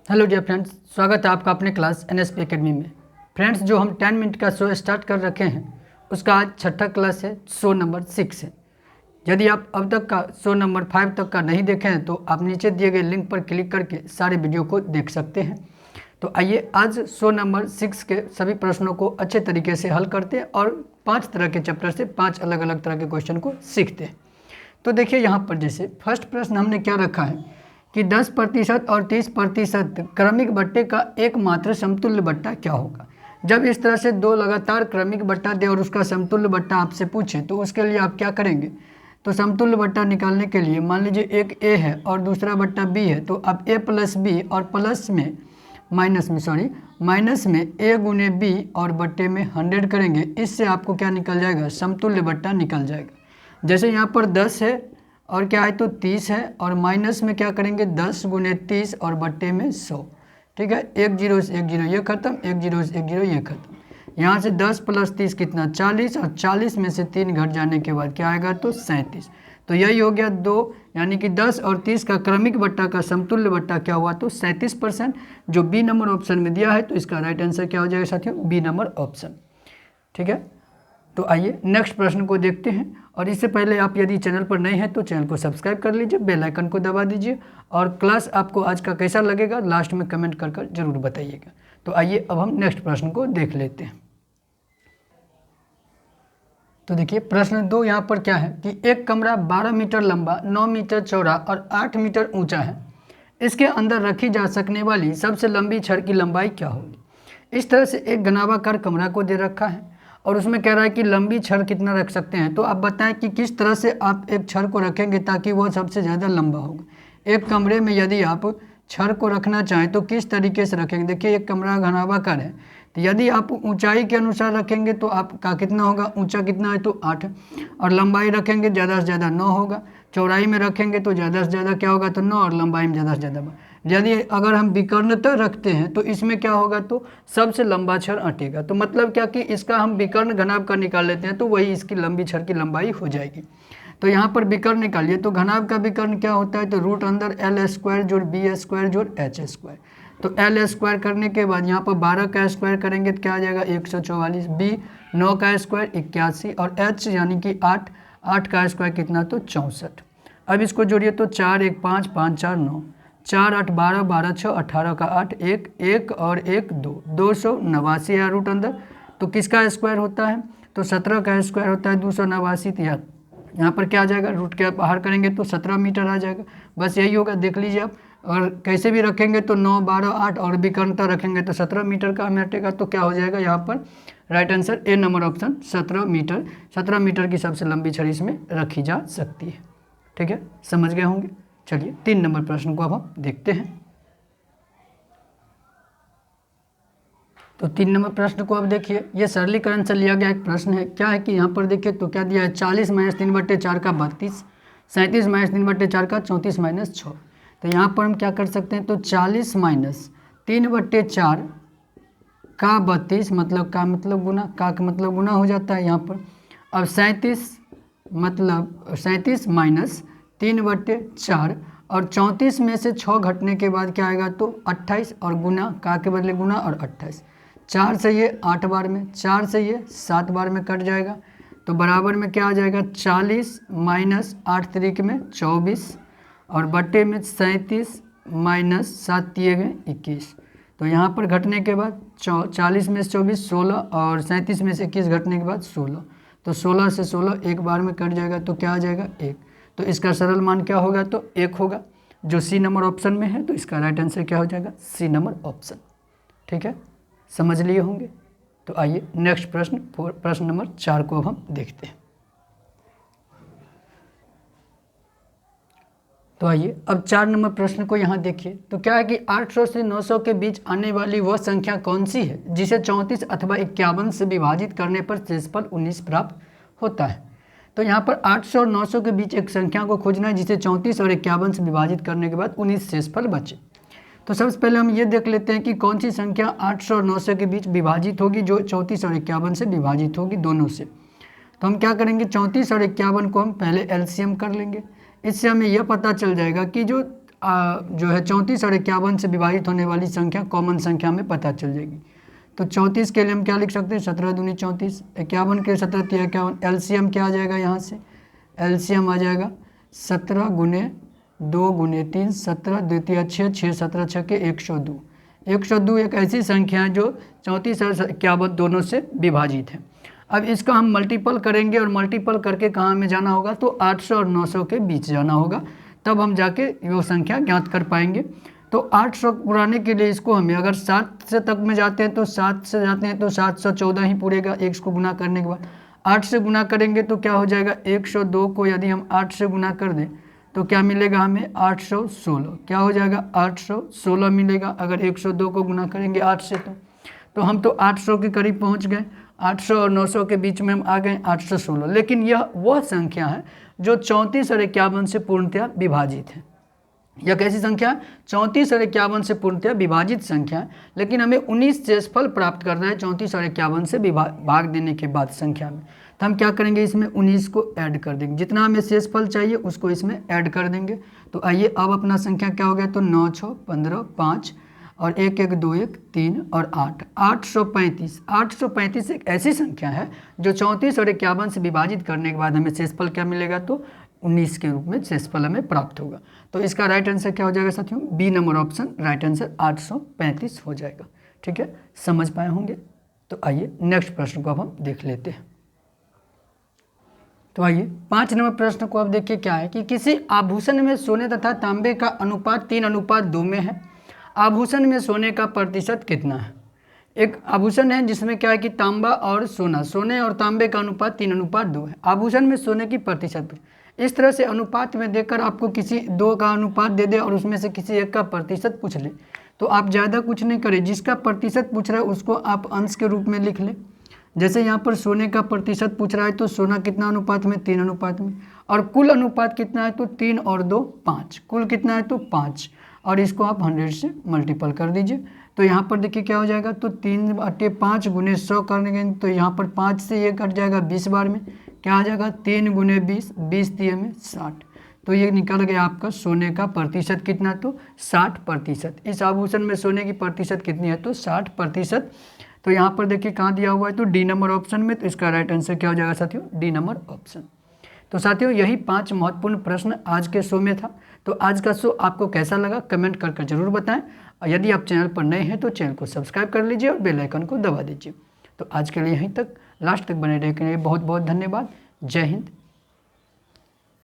Hello dear friends, स्वागत है आपका अपने क्लास NSP एकेडमी में। फ्रेंड्स, जो हम 10 मिनट का शो स्टार्ट कर रखे हैं उसका आज छठा क्लास है, शो नंबर 6 है। यदि आप अब तक का शो नंबर 5 तक का नहीं देखे हैं तो आप नीचे दिए गए लिंक पर क्लिक करके सारे वीडियो को देख सकते हैं। तो आइए आज शो नंबर 6 के सभी प्रश्नों को अच्छे तरीके से हल करते हैं और 5 तरह के चैप्टर से 5 अलग अलग तरह के क्वेश्चन को सीखते हैं। तो देखिए यहाँ पर जैसे फर्स्ट प्रश्न हमने क्या रखा है कि 10% और 30% क्रमिक बट्टे का एकमात्र समतुल्य बट्टा क्या होगा। जब इस तरह से दो लगातार क्रमिक बट्टा दे और उसका समतुल्य बट्टा आपसे पूछे तो उसके लिए आप क्या करेंगे। तो समतुल्य बट्टा निकालने के लिए मान लीजिए एक ए है और दूसरा बट्टा बी है, तो आप ए प्लस बी और प्लस में माइनस में ए गुने बी और बट्टे में 100 करेंगे। इससे आपको क्या निकल जाएगा, समतुल्य बट्टा निकल जाएगा। जैसे यहाँ पर 10 है और क्या है तो 30 है और माइनस में क्या करेंगे 10 गुने 30 और बट्टे में 100। ठीक है, एक जीरो से एक जीरो ये खत्म, एक जीरो से एक जीरो ये खत्म। यहाँ से 10 प्लस 30 कितना 40 और 40 में से 3 घट जाने के बाद क्या आएगा तो 37। तो यही हो गया 2, यानी कि 10 और 30 का क्रमिक बट्टा का समतुल्य बट्टा क्या हुआ तो 37%, जो बी नंबर ऑप्शन में दिया है। तो इसका राइट आंसर क्या हो जाएगा साथियों, बी नंबर ऑप्शन। ठीक है, तो आइए नेक्स्ट प्रश्न को देखते हैं। और इससे पहले आप यदि चैनल पर नए हैं तो चैनल को सब्सक्राइब कर लीजिए, बेल आइकन को दबा दीजिए और क्लास आपको आज का कैसा लगेगा लास्ट में कमेंट कर जरूर बताइएगा। तो आइए अब हम नेक्स्ट प्रश्न को देख लेते हैं। तो देखिए प्रश्न 2 यहाँ पर क्या है कि एक कमरा 12 मीटर लंबा, 9 मीटर चौड़ा और 8 मीटर ऊंचा है। इसके अंदर रखी जा सकने वाली सबसे लंबी छड़ की लंबाई क्या होगी। इस तरह से एक घनाभाकार कमरा को दे रखा है और उसमें कह रहा है कि लंबी छड़ कितना रख सकते हैं। तो आप बताएं कि किस तरह से आप एक छड़ को रखेंगे ताकि वह सबसे ज़्यादा लंबा होगा। एक कमरे में यदि आप छड़ को रखना चाहें तो किस तरीके से रखेंगे। देखिए एक कमरा घनाभाकार है, तो यदि आप ऊंचाई के अनुसार रखेंगे तो आपका कितना होगा, ऊंचा कितना है तो 8, और लंबाई रखेंगे ज़्यादा से ज़्यादा 9 होगा। चौड़ाई में रखेंगे तो ज़्यादा से ज़्यादा क्या होगा तो 9, और लंबाई में ज़्यादा से ज़्यादा। यदि अगर हम विकर्णता रखते हैं तो इसमें क्या होगा तो सबसे लंबा छड़ अटेगा। तो मतलब क्या कि इसका हम विकर्ण घनाभ का निकाल लेते हैं तो वही इसकी लंबी छड़ की लंबाई हो जाएगी। तो यहाँ पर विकर्ण निकालिए, तो घनाभ का विकर्ण क्या होता है तो रूट अंदर L स्क्वायर जोड़ बी स्क्वायर जोड़ एच स्क्वायर। तो L स्क्वायर करने के बाद यहाँ पर 12 का स्क्वायर करेंगे तो क्या आ जाएगा 144, बी 9 का स्क्वायर 81 और H यानी कि 8 का स्क्वायर कितना तो 64। अब इसको जोड़िए तो 4 1 5 5 4 9, 4 8 12 12 6 18 का 8 1 1 और 1 2, 289 है रूट अंदर। तो किसका स्क्वायर होता है तो 17 का स्क्वायर होता है 289। तो यहाँ पर क्या आ जाएगा, रूट के बाहर करेंगे तो 17 मीटर आ जाएगा। बस यही होगा, देख लीजिए आप। और कैसे भी रखेंगे तो 9 12 8 और विकर्णता रखेंगे तो 17 मीटर का हमें हटेगा। तो क्या हो जाएगा यहाँ पर right answer A number option 17 मीटर। 17 मीटर की सबसे लंबी छड़ी इसमें रखी जा सकती है। ठीक है, समझ गए होंगे। चलिए 3 नंबर प्रश्न को अब हम देखते हैं। तो 3 नंबर प्रश्न को अब देखिए, ये सरलीकरण से लिया गया एक प्रश्न है। क्या है कि यहाँ पर देखिए तो क्या दिया है 40 - 3/4 का 32, 37 - 3/4 का 34 - 6। तो यहाँ पर हम क्या कर सकते हैं तो 40 - 3/4 का 32 मतलब का मतलब गुना, का मतलब गुना हो जाता है यहाँ पर। अब 37 मतलब 37 - 3/4 और 34 में से 6 घटने के बाद क्या आएगा तो 28 और गुना, का के बदले गुना और 28। 4 से ये 8 बार में, 4 से ये 7 बार में कट जाएगा। तो बराबर में क्या आ जाएगा 40 - 8 तरीक में 24 और बट्टे में 37 - 7 दिए गए 21। तो यहाँ पर घटने के बाद 40 में से 24 16 और 37 में से 21 घटने के बाद 16। तो 16 से 16 एक बार में कट जाएगा तो क्या आ जाएगा 1। तो इसका सरल मान क्या होगा तो 1 होगा, जो सी नंबर ऑप्शन में है। तो इसका राइट आंसर क्या हो जाएगा सी नंबर ऑप्शन। ठीक है, समझ लिए होंगे। तो आइए नेक्स्ट प्रश्न, प्रश्न नंबर 4 को अब हम देखते हैं। तो आइए अब 4 नंबर प्रश्न को यहाँ देखिए। तो क्या है कि 800 से 900 के बीच आने वाली वह संख्या कौन सी है जिसे 34 अथवा 51 से विभाजित करने पर शेषफल 19 प्राप्त होता है। तो यहाँ पर 800 और 900 के बीच एक संख्या को खोजना है जिसे 34 और 51 से विभाजित करने के बाद 19 शेषफल बचे। तो सबसे पहले हम ये देख लेते हैं कि कौन सी संख्या 800 और 900 के बीच विभाजित होगी, जो 34 और 51 से विभाजित होगी दोनों से। तो हम क्या करेंगे 34 और 51 को हम पहले एलसीएम कर लेंगे। इससे हमें यह पता चल जाएगा कि जो जो है 34 और 51 से विभाजित होने वाली संख्या कॉमन संख्या में पता चल जाएगी। तो 34 के लिए हम क्या लिख सकते हैं, 17 दूनी 34, 51 के 17 तिया 51, एलसीएम क्या आ जाएगा, यहाँ से एलसीएम आ जाएगा 17 गुने 2 गुने 3, 17 द्वितीय 6, 6 17 6 के 102। 102 एक ऐसी संख्या है जो 34 और 51 दोनों से विभाजित है। अब इसका हम मल्टीपल करेंगे और मल्टीपल करके कहाँ हमें जाना होगा, तो 800 और 900 के बीच जाना होगा, तब हम जाके वो संख्या ज्ञात कर पाएंगे। तो 800 पुराने के लिए इसको हमें अगर 7 से तक में जाते हैं तो 7 से जाते हैं तो 714 ही पूरेगा, 1 को गुना करने के बाद 8 से गुना करेंगे तो क्या हो जाएगा, 102 को यदि हम 8 से गुना कर दें तो क्या मिलेगा हमें, 816, क्या हो जाएगा 816 मिलेगा अगर 102 को गुना करेंगे 8 से। तो हम तो 800 के करीब पहुंच गए, 800 और 900 के बीच में हम आ गए 816। लेकिन यह वह संख्या है जो 34 और 51 से पूर्णतया विभाजित है। यह कैसी संख्या है, 34 और 51 से पूर्णतया विभाजित संख्या है, लेकिन हमें 19 शेषफल प्राप्त करना है 34 और 51 से भाग देने के बाद संख्या में। तो हम क्या करेंगे, इसमें 19 को ऐड कर देंगे, जितना हमें शेषफल चाहिए उसको इसमें ऐड कर देंगे। तो आइए अब अपना संख्या क्या हो गया, तो 9 6 15 5 और 1 1 2 1 3 और 8, 835। 835 एक ऐसी संख्या है जो 34 और 51 से विभाजित करने के बाद हमें शेषफल क्या मिलेगा, तो 19 के रूप में शेषफल हमें प्राप्त होगा। तो इसका राइट आंसर क्या हो जाएगा साथियों, B number option right answer 835 हो जाएगा। ठीक है, समझ पाए होंगे। तो आइए नेक्स्ट प्रश्न को अब हम देख लेते हैं। तो आइए 5 नंबर प्रश्न को अब देखिए क्या है कि किसी आभूषण में सोने तथा तांबे का अनुपात 3:2 में है। आभूषण में सोने का प्रतिशत कितना है। एक आभूषण है जिसमें क्या है कि तांबा और सोना, सोने और तांबे का अनुपात 3:2 है। आभूषण में सोने की प्रतिशत, इस तरह से अनुपात में देकर आपको किसी दो का अनुपात दे दे और उसमें से किसी एक का प्रतिशत पूछ ले, तो आप ज़्यादा कुछ नहीं करें, जिसका प्रतिशत पूछ रहा है उसको आप अंश के रूप में लिख लें। जैसे यहाँ पर सोने का प्रतिशत पूछ रहा है तो सोना कितना अनुपात में, 3 अनुपात में, और कुल अनुपात कितना है तो 3 और 2 5, कुल कितना है तो 5, और इसको आप 100 से मल्टीपल कर दीजिए। तो यहाँ पर देखिए क्या हो जाएगा, तो 3/5 गुने 100 करेंगे तो यहाँ पर 5 से ये कट जाएगा 20 बार में, क्या आ जाएगा 3 गुने 20, 20 दिए में 60। तो ये निकल गया आपका सोने का प्रतिशत कितना, तो 60%। इस आभूषण में सोने की प्रतिशत कितनी है, तो 60%। तो यहाँ पर देखिए कहाँ दिया हुआ है, तो डी नंबर ऑप्शन में। तो इसका राइट आंसर क्या हो जाएगा साथियों, डी नंबर ऑप्शन। तो साथियों यही 5 महत्वपूर्ण प्रश्न आज के शो में था। तो आज का शो आपको कैसा लगा कमेंट करके जरूर बताएं, और यदि आप चैनल पर नए हैं तो चैनल को सब्सक्राइब कर लीजिए और बेल आइकन को दबा दीजिए। तो आज के लिए यहीं तक, लास्ट तक बने रहने के लिए बहुत बहुत धन्यवाद। जय हिंद,